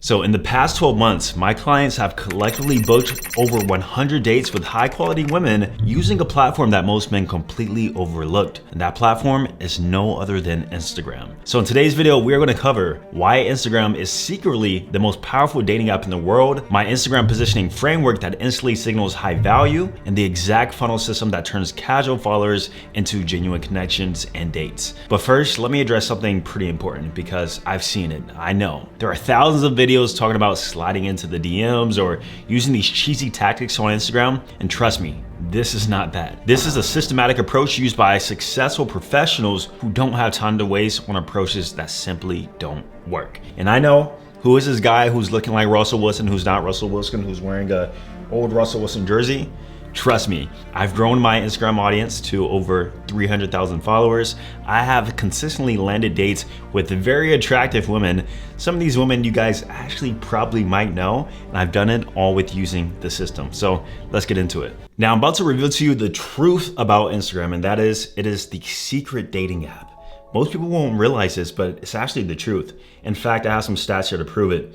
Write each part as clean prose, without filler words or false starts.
So in the past 12 months, my clients have collectively booked over 100 dates with high quality women using a platform that most men completely overlooked. And that platform is no other than Instagram. So in today's video, we're gonna cover why Instagram is secretly the most powerful dating app in the world, my Instagram positioning framework that instantly signals high value, and the exact funnel system that turns casual followers into genuine connections and dates. But first, let me address something pretty important because I've seen it. I know there are thousands of videos talking about sliding into the DMs or using these cheesy tactics on Instagram, and trust me, this is not that. This is a systematic approach used by successful professionals who don't have time to waste on approaches that simply don't work. And I know, who is this guy who's looking like Russell Wilson, who's not Russell Wilson, who's wearing a old Russell Wilson jersey? Trust me, I've grown my Instagram audience to over 300,000 followers. I have consistently landed dates with very attractive women. Some of these women you guys actually probably might know, and I've done it all with using the system. So let's get into it. Now I'm about to reveal to you the truth about Instagram, and that is, it is the secret dating app. Most people won't realize this, but it's actually the truth. In fact, I have some stats here to prove it.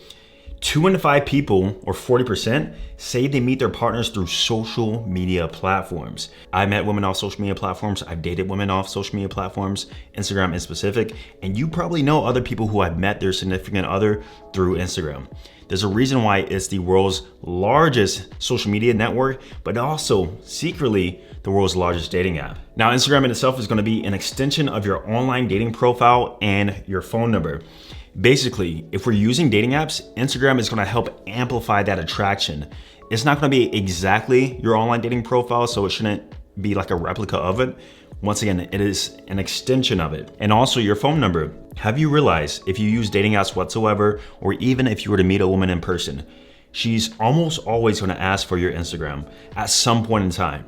2 in 5 people, or 40%, say they meet their partners through social media platforms. I met women off social media platforms. I've dated women off social media platforms, Instagram in specific, and you probably know other people who have met their significant other through Instagram. There's a reason why it's the world's largest social media network, but also secretly the world's largest dating app. Now, Instagram in itself is going to be an extension of your online dating profile and your phone number. Basically, if we're using dating apps, Instagram is gonna help amplify that attraction. It's not gonna be exactly your online dating profile, so it shouldn't be like a replica of it. Once again, it is an extension of it. And also your phone number. Have you realized if you use dating apps whatsoever, or even if you were to meet a woman in person, she's almost always gonna ask for your Instagram at some point in time.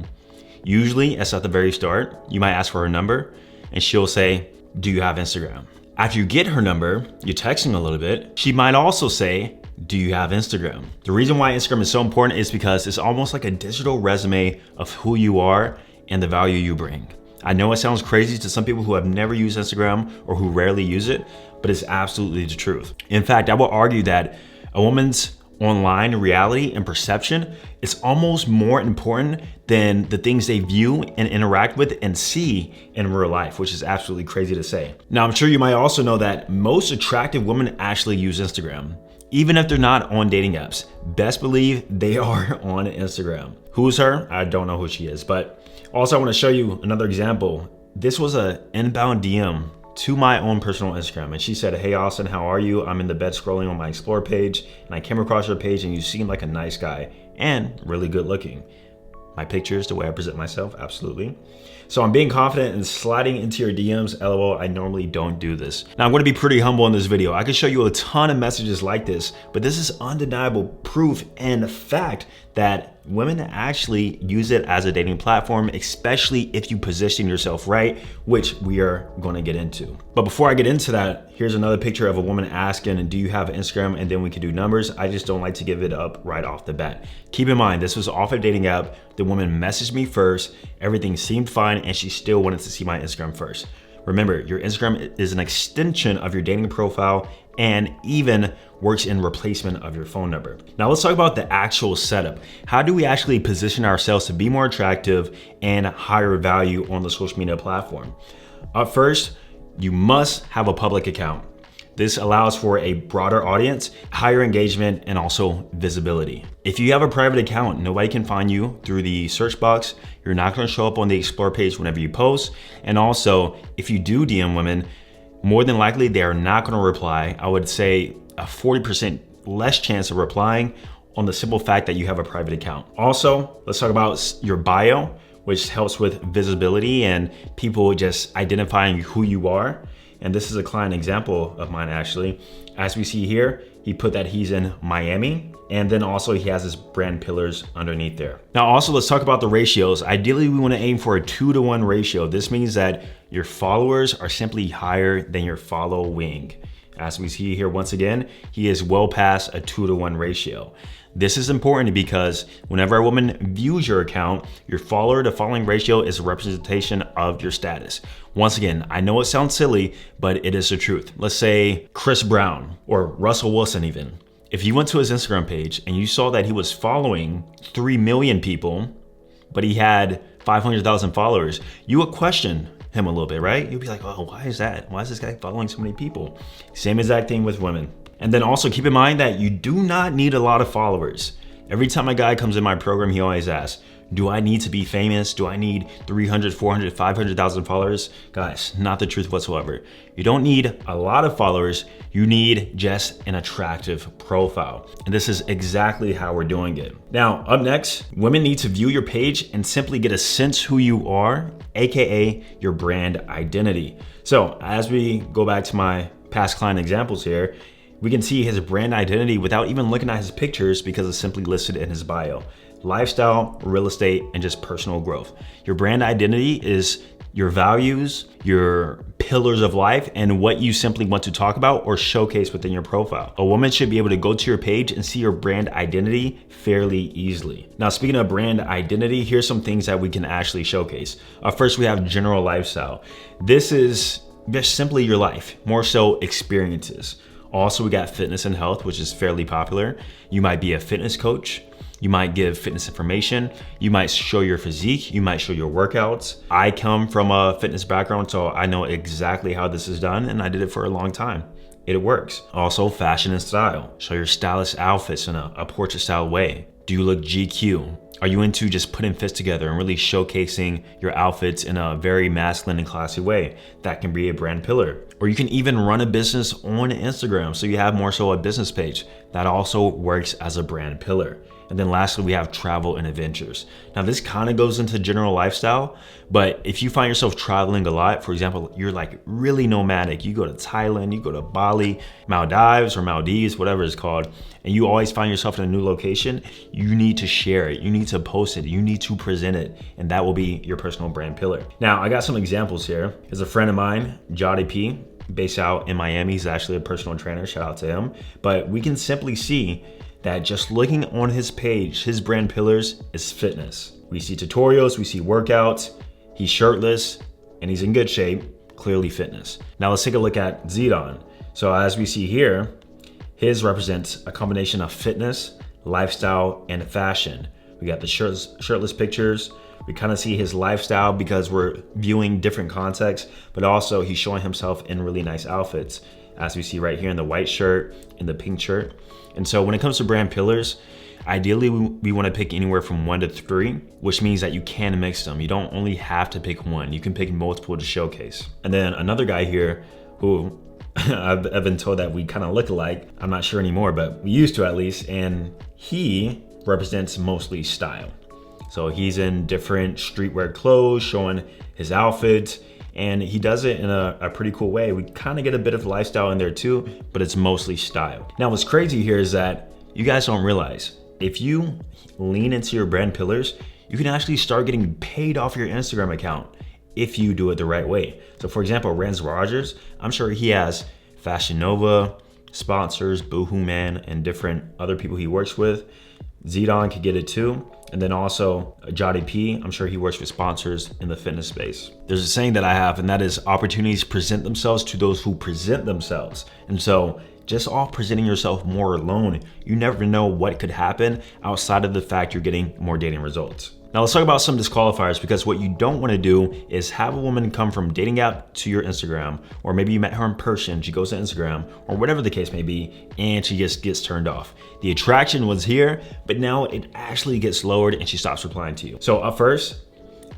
Usually, it's at the very start. You might ask for her number, and she'll say, "Do you have Instagram?" After you get her number, you're texting a little bit, she might also say, "Do you have Instagram?" The reason why Instagram is so important is because it's almost like a digital resume of who you are and the value you bring. I know it sounds crazy to some people who have never used Instagram or who rarely use it, but it's absolutely the truth. In fact, I will argue that a woman's online reality and perception is almost more important than the things they view and interact with and see in real life, which is absolutely crazy to say. Now, I'm sure you might also know that most attractive women actually use Instagram. Even if they're not on dating apps, best believe they are on Instagram. Who's her? I don't know who she is, but also I wanna show you another example. This was an inbound DM to my own personal Instagram, and she said, "Hey Austin, how are you? I'm in the bed scrolling on my explore page, and I came across your page and you seem like a nice guy and really good looking." My pictures, the way I present myself, absolutely. "So I'm being confident and sliding into your DMs, LOL, I normally don't do this." Now I'm gonna be pretty humble in this video. I could show you a ton of messages like this, but this is undeniable proof and fact that women actually use it as a dating platform, especially if you position yourself right, which we are gonna get into. But before I get into that, here's another picture of a woman asking, "Do you have Instagram?" and then we can do numbers. I just don't like to give it up right off the bat. Keep in mind, this was off a dating app. The woman messaged me first, everything seemed fine, and she still wanted to see my Instagram first. Remember, your Instagram is an extension of your dating profile and even works in replacement of your phone number. Now let's talk about the actual setup. How do we actually position ourselves to be more attractive and higher value on the social media platform? Up first, you must have a public account. This allows for a broader audience, higher engagement, and also visibility. If you have a private account, nobody can find you through the search box. You're not gonna show up on the explore page whenever you post. And also, if you do DM women, more than likely they are not gonna reply. I would say a 40% less chance of replying on the simple fact that you have a private account. Also, let's talk about your bio, which helps with visibility and people just identifying who you are. And this is a client example of mine actually. As we see here, he put that he's in Miami, and then also he has his brand pillars underneath there. Now also let's talk about the ratios. Ideally, we wanna aim for a 2-to-1 ratio. This means that your followers are simply higher than your following. As we see here, once again, he is well past a 2-to-1 ratio. This is important because whenever a woman views your account, your follower to following ratio is a representation of your status. Once again, I know it sounds silly, but it is the truth. Let's say Chris Brown or Russell Wilson even. if you went to his Instagram page and you saw that he was following 3 million people, but he had 500,000 followers, you would question him a little bit, right? You'd be like, oh, why is that? Why is this guy following so many people? Same exact thing with women. And then also keep in mind that you do not need a lot of followers. Every time a guy comes in my program, he always asks, do I need to be famous? Do I need 300, 400, 500,000 followers? Guys, not the truth whatsoever. You don't need a lot of followers. You need just an attractive profile. And this is exactly how we're doing it. Now, up next, women need to view your page and simply get a sense who you are, AKA your brand identity. So as we go back to my past client examples here, we can see his brand identity without even looking at his pictures because it's simply listed in his bio. Lifestyle, real estate, and just personal growth. Your brand identity is your values, your pillars of life, and what you simply want to talk about or showcase within your profile. A woman should be able to go to your page and see your brand identity fairly easily. Now, speaking of brand identity, here's some things that we can actually showcase. First, we have general lifestyle. This is just simply your life, more so experiences. Also, we got fitness and health, which is fairly popular. You might be a fitness coach. You might give fitness information. You might show your physique. You might show your workouts. I come from a fitness background, so I know exactly how this is done, and I did it for a long time. It works. Also, fashion and style. Show your stylish outfits in a portrait style way. Do you look GQ? Are you into just putting fits together and really showcasing your outfits in a very masculine and classy way? That can be a brand pillar. Or you can even run a business on Instagram, so you have more so a business page. That also works as a brand pillar. And then lastly, we have travel and adventures. Now this kind of goes into general lifestyle, but if you find yourself traveling a lot, for example, you're like really nomadic, you go to Thailand, you go to Bali, Maldives or Maldives, whatever it's called, and you always find yourself in a new location, you need to share it, you need to post it, you need to present it, and that will be your personal brand pillar. Now, I got some examples here. There's a friend of mine, Jody P, based out in Miami. He's actually a personal trainer, shout out to him. But we can simply see that just looking on his page, his brand pillars is fitness. We see tutorials, we see workouts, he's shirtless, and he's in good shape, clearly fitness. Now let's take a look at Zidon. So as we see here, his represents a combination of fitness, lifestyle, and fashion. We got the shirtless pictures. We kind of see his lifestyle because we're viewing different contexts, but also he's showing himself in really nice outfits, as we see right here in the white shirt and the pink shirt. And so when it comes to brand pillars, ideally we want to pick anywhere from 1 to 3, which means that you can mix them. You don't only have to pick one, you can pick multiple to showcase. And then another guy here who I've been told that we kind of look alike. I'm not sure anymore, but we used to at least. And he represents mostly style. So he's in different streetwear clothes, showing his outfits, and he does it in a pretty cool way. We kind of get a bit of lifestyle in there too, but it's mostly style. Now what's crazy here is that you guys don't realize, if you lean into your brand pillars, you can actually start getting paid off your Instagram account if you do it the right way. So for example, Rance Rogers, I'm sure he has Fashion Nova, sponsors, Boohoo Man, and different other people he works with. Zidon could get it too. And then also Jody P, I'm sure he works with sponsors in the fitness space. There's a saying that I have, and that is opportunities present themselves to those who present themselves. And so just off presenting yourself more alone, you never know what could happen outside of the fact you're getting more dating results. Now let's talk about some disqualifiers, because what you don't want to do is have a woman come from dating app to your Instagram, or maybe you met her in person, she goes to Instagram, or whatever the case may be, and she just gets turned off. The attraction was here, but now it actually gets lowered and she stops replying to you. So up first,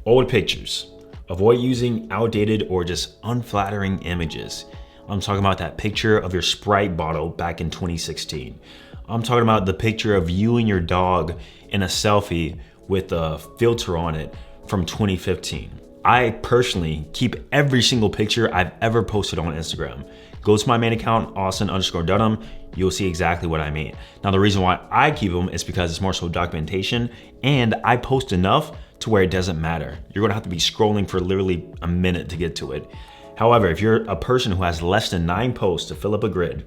old pictures. Avoid using outdated or just unflattering images. I'm talking about that picture of your Sprite bottle back in 2016. I'm talking about the picture of you and your dog in a selfie with a filter on it from 2015. I personally keep every single picture I've ever posted on Instagram. Go to my main account, Austin_Dunham, you'll see exactly what I mean. Now the reason why I keep them is because it's more so documentation, and I post enough to where it doesn't matter. You're gonna have to be scrolling for literally a minute to get to it. However, if you're a person who has less than 9 posts to fill up a grid,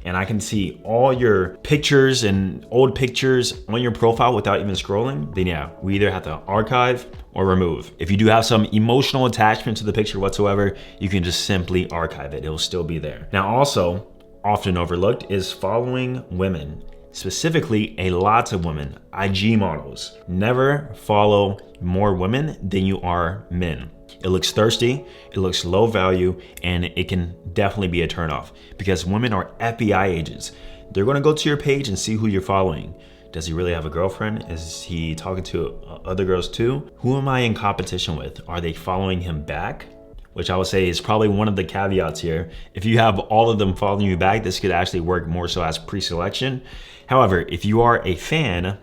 and I can see all your pictures and old pictures on your profile without even scrolling, then yeah, we either have to archive or remove. If you do have some emotional attachment to the picture whatsoever, you can just simply archive it. It'll still be there. Now also, often overlooked is following women, specifically a lot of women, IG models. Never follow more women than you are men. It looks thirsty, it looks low value, and it can definitely be a turnoff because women are FBI agents. They're gonna go to your page and see who you're following. Does he really have a girlfriend? Is he talking to other girls too? Who am I in competition with? Are they following him back? Which I would say is probably one of the caveats here. If you have all of them following you back, this could actually work more so as pre-selection. However, if you are a fan,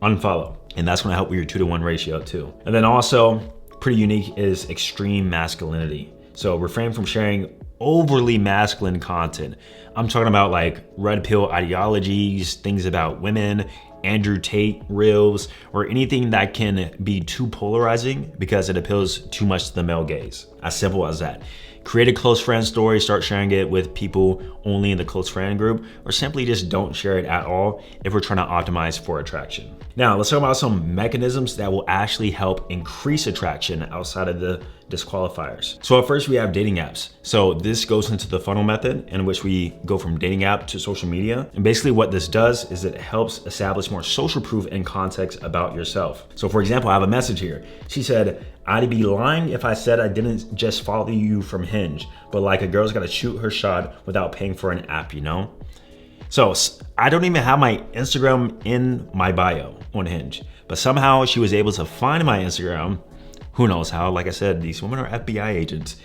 unfollow. And that's gonna help with your 2-to-1 ratio too. And then also, pretty unique is extreme masculinity. So refrain from sharing overly masculine content. I'm talking about like red pill ideologies, things about women, Andrew Tate reels, or anything that can be too polarizing because it appeals too much to the male gaze. As simple as that. Create a close friend story, start sharing it with people only in the close friend group, or simply just don't share it at all if we're trying to optimize for attraction. Now, let's talk about some mechanisms that will actually help increase attraction outside of the disqualifiers. So at first we have dating apps. So this goes into the funnel method in which we go from dating app to social media. And basically what this does is it helps establish more social proof and context about yourself. So for example, I have a message here. She said, I'd be lying if I said I didn't just follow you from Hinge, but like a girl's gotta shoot her shot without paying for an app, you know? So I don't even have my Instagram in my bio on Hinge, but somehow she was able to find my Instagram. Who knows how? Like I said, these women are FBI agents.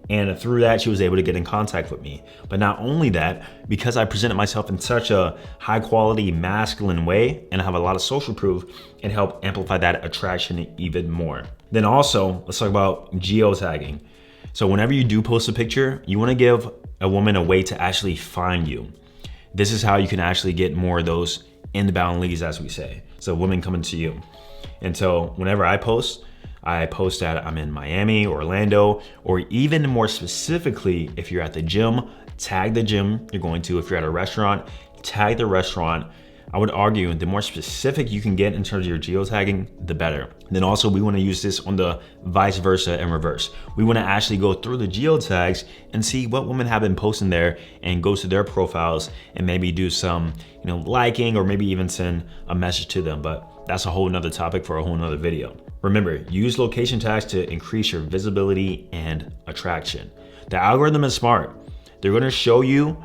And through that, she was able to get in contact with me. But not only that, because I presented myself in such a high quality masculine way and I have a lot of social proof, it helped amplify that attraction even more. Then also, let's talk about geotagging. So whenever you do post a picture, you wanna give a woman a way to actually find you. This is how you can actually get more of those inbound leads, as we say. So women coming to you. And so whenever I post that I'm in Miami, Orlando, or even more specifically, if you're at the gym, tag the gym you're going to. If you're at a restaurant, tag the restaurant. I would argue the more specific you can get in terms of your geotagging, the better. Then also we wanna use this on the vice versa and reverse. We wanna actually go through the geotags and see what women have been posting there and go to their profiles and maybe do some liking or maybe even send a message to them. But that's a whole nother topic for a whole nother video. Remember, use location tags to increase your visibility and attraction. The algorithm is smart. They're gonna show you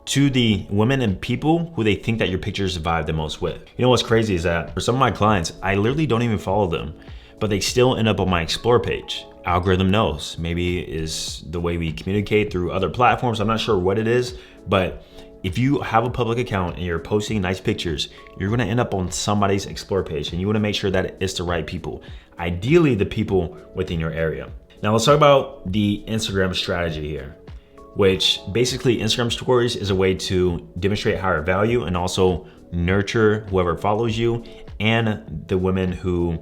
to the women and people who they think that your pictures vibe the most with. You know what's crazy is that for some of my clients, I literally don't even follow them, but they still end up on my explore page. Algorithm knows. Maybe it is the way we communicate through other platforms. I'm not sure what it is, but if you have a public account and you're posting nice pictures, you're gonna end up on somebody's explore page and you wanna make sure that it's the right people. Ideally, the people within your area. Now let's talk about the Instagram strategy here, which basically Instagram stories is a way to demonstrate higher value and also nurture whoever follows you and the women who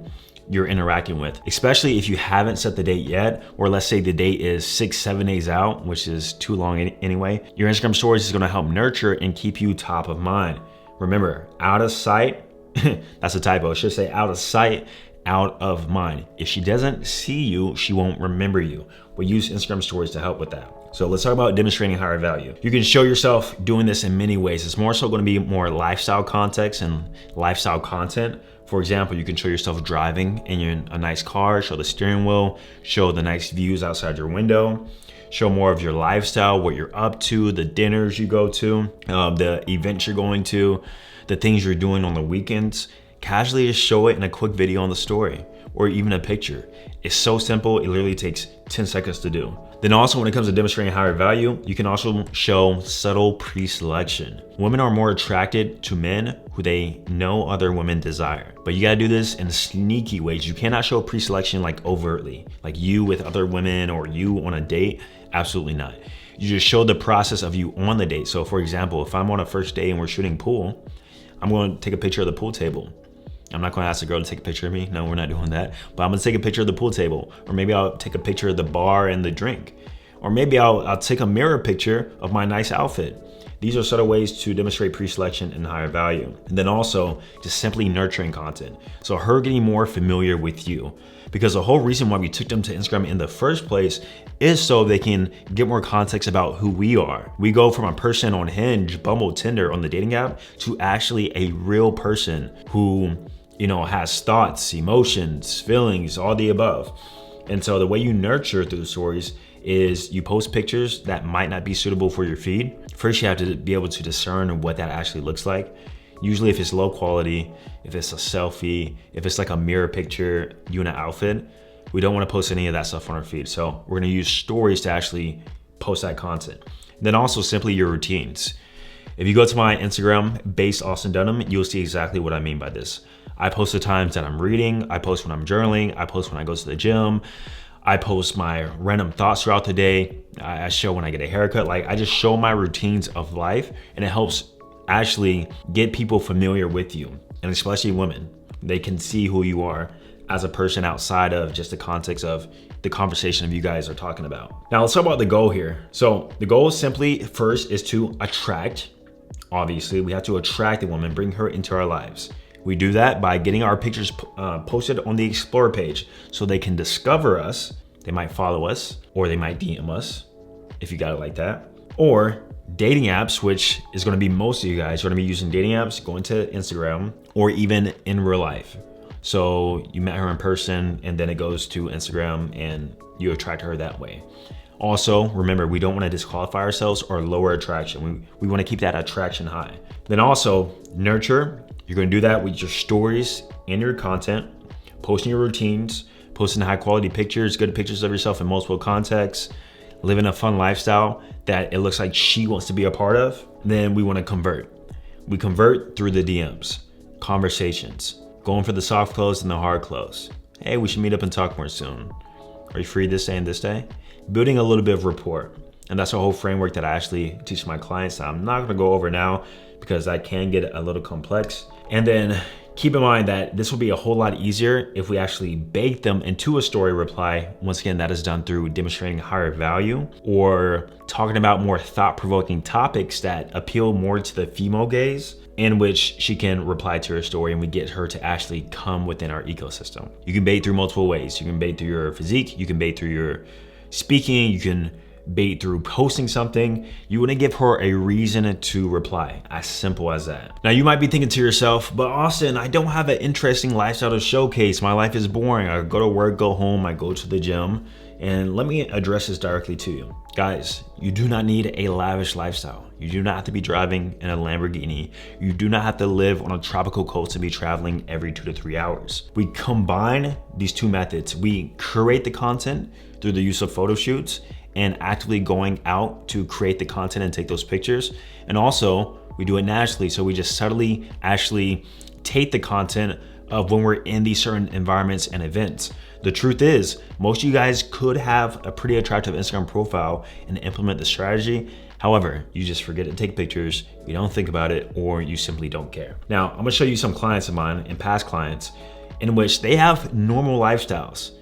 you're interacting with, especially if you haven't set the date yet, or let's say the date is 6-7 days out, which is too long anyway. Your Instagram stories is gonna help nurture and keep you top of mind. Remember, out of sight, that's a typo, it should say out of sight, out of mind. If she doesn't see you, she won't remember you. We use Instagram stories to help with that. So let's talk about demonstrating higher value. You can show yourself doing this in many ways. It's more so gonna be more lifestyle context and lifestyle content. For example, you can show yourself driving in a nice car, show the steering wheel, show the nice views outside your window, show more of your lifestyle, what you're up to, the dinners you go to, the events you're going to, the things you're doing on the weekends. Casually just show it in a quick video on the story or even a picture. It's so simple, it literally takes 10 seconds to do. Then also when it comes to demonstrating higher value, you can also show subtle pre-selection. Women are more attracted to men who they know other women desire. But you gotta do this in sneaky ways. You cannot show pre-selection like overtly, like you with other women or you on a date, absolutely not. You just show the process of you on the date. So for example, if I'm on a first date and we're shooting pool, I'm gonna take a picture of the pool table. I'm not gonna ask the girl to take a picture of me. No, we're not doing that. But I'm gonna take a picture of the pool table. Or maybe I'll take a picture of the bar and the drink. Or maybe I'll take a mirror picture of my nice outfit. These are subtle ways to demonstrate pre-selection and higher value. And then also just simply nurturing content. So her getting more familiar with you, because the whole reason why we took them to Instagram in the first place is so they can get more context about who we are. We go from a person on Hinge, Bumble, Tinder on the dating app to actually a real person who, has thoughts, emotions, feelings, all the above. And so the way you nurture through the stories is you post pictures that might not be suitable for your feed. First, you have to be able to discern what that actually looks like. Usually if it's low quality, if it's a selfie, if it's like a mirror picture, you in an outfit, we don't want to post any of that stuff on our feed. So we're going to use stories to actually post that content. And then also simply your routines. If you go to my Instagram, Base Austin Dunham, you'll see exactly what I mean by this. I post the times that I'm reading, I post when I'm journaling, I post when I go to the gym, I post my random thoughts throughout the day, I show when I get a haircut. Like, I just show my routines of life, and it helps actually get people familiar with you, and especially women. They can see who you are as a person outside of just the context of the conversation of you guys are talking about. Now let's talk about the goal here. So the goal is simply, first, is to attract. Obviously, we have to attract the woman, bring her into our lives. We do that by getting our pictures posted on the Explore page so they can discover us. They might follow us, or they might DM us if you got it like that. Or dating apps, which is going to be most of you guys are going to be using dating apps, going to Instagram, or even in real life. So you met her in person and then it goes to Instagram and you attract her that way. Also, remember, we don't want to disqualify ourselves or lower attraction. We want to keep that attraction high. Then also nurture. You're going to do that with your stories and your content, posting your routines, posting high quality pictures, good pictures of yourself in multiple contexts, living a fun lifestyle that it looks like she wants to be a part of. Then we want to convert. We convert through the DMs, conversations, going for the soft close and the hard close. Hey, we should meet up and talk more soon. Are you free this day and this day? Building a little bit of rapport. And that's a whole framework that I actually teach my clients that I'm not going to go over now because that can get a little complex. And then keep in mind that this will be a whole lot easier if we actually bake them into a story reply. Once again, that is done through demonstrating higher value or talking about more thought-provoking topics that appeal more to the female gaze, in which she can reply to her story and we get her to actually come within our ecosystem. You can bait through multiple ways. You can bait through your physique, you can bait through your speaking, you can bait through posting something. You want to give her a reason to reply, as simple as that. Now you might be thinking to yourself, but Austin, I don't have an interesting lifestyle to showcase. My life is boring. I go to work, go home, I go to the gym. And let me address this directly to you. Guys, you do not need a lavish lifestyle. You do not have to be driving in a Lamborghini. You do not have to live on a tropical coast and be traveling every 2 to 3 hours. We combine these two methods. We create the content through the use of photo shoots and actively going out to create the content and take those pictures. And also we do it naturally. So we just subtly actually take the content of when we're in these certain environments and events. The truth is, most of you guys could have a pretty attractive Instagram profile and implement the strategy. However, you just forget to take pictures, you don't think about it, or you simply don't care. Now, I'm gonna show you some clients of mine and past clients in which they have normal lifestyles,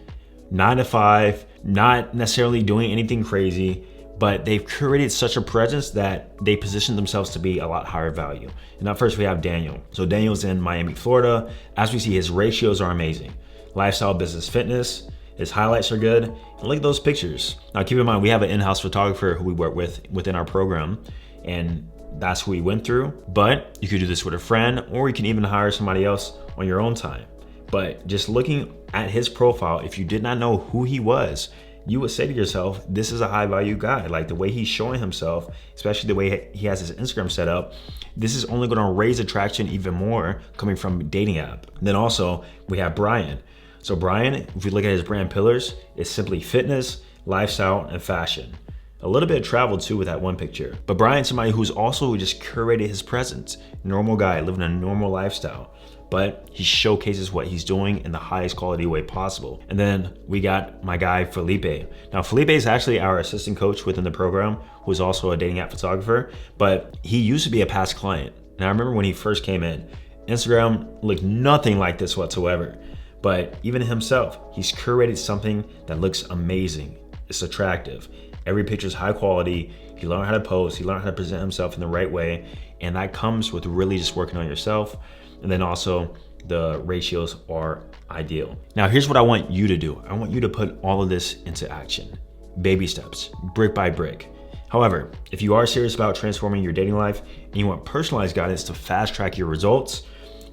9 to 5, not necessarily doing anything crazy, but they've curated such a presence that they position themselves to be a lot higher value. And now first we have Daniel. So Daniel's in Miami, Florida. As we see, his ratios are amazing. Lifestyle, business, fitness, his highlights are good. And look at those pictures. Now keep in mind, we have an in-house photographer who we work with within our program, and that's who we went through. But you could do this with a friend, or you can even hire somebody else on your own time. But just looking at his profile, if you did not know who he was, you would say to yourself, this is a high value guy. Like the way he's showing himself, especially the way he has his Instagram set up, this is only gonna raise attraction even more coming from a dating app. And then also we have Brian. So Brian, if we look at his brand pillars, it's simply fitness, lifestyle, and fashion. A little bit of travel too with that one picture. But Brian's somebody who's also just curated his presence. Normal guy living a normal lifestyle, but he showcases what he's doing in the highest quality way possible. And then we got my guy, Felipe. Now, Felipe is actually our assistant coach within the program, who's also a dating app photographer, but he used to be a past client. Now, I remember when he first came in, Instagram looked nothing like this whatsoever. But even himself, he's curated something that looks amazing. It's attractive. Every picture is high quality. He learned how to post, he learned how to present himself in the right way. And that comes with really just working on yourself. And then also the ratios are ideal. Now, here's what I want you to do. I want you to put all of this into action. Baby steps, brick by brick. However, if you are serious about transforming your dating life and you want personalized guidance to fast track your results,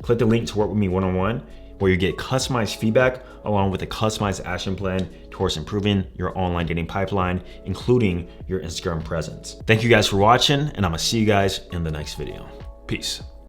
click the link to work with me one-on-one, where you get customized feedback along with a customized action plan towards improving your online dating pipeline, including your Instagram presence. Thank you guys for watching, and I'm gonna see you guys in the next video. Peace.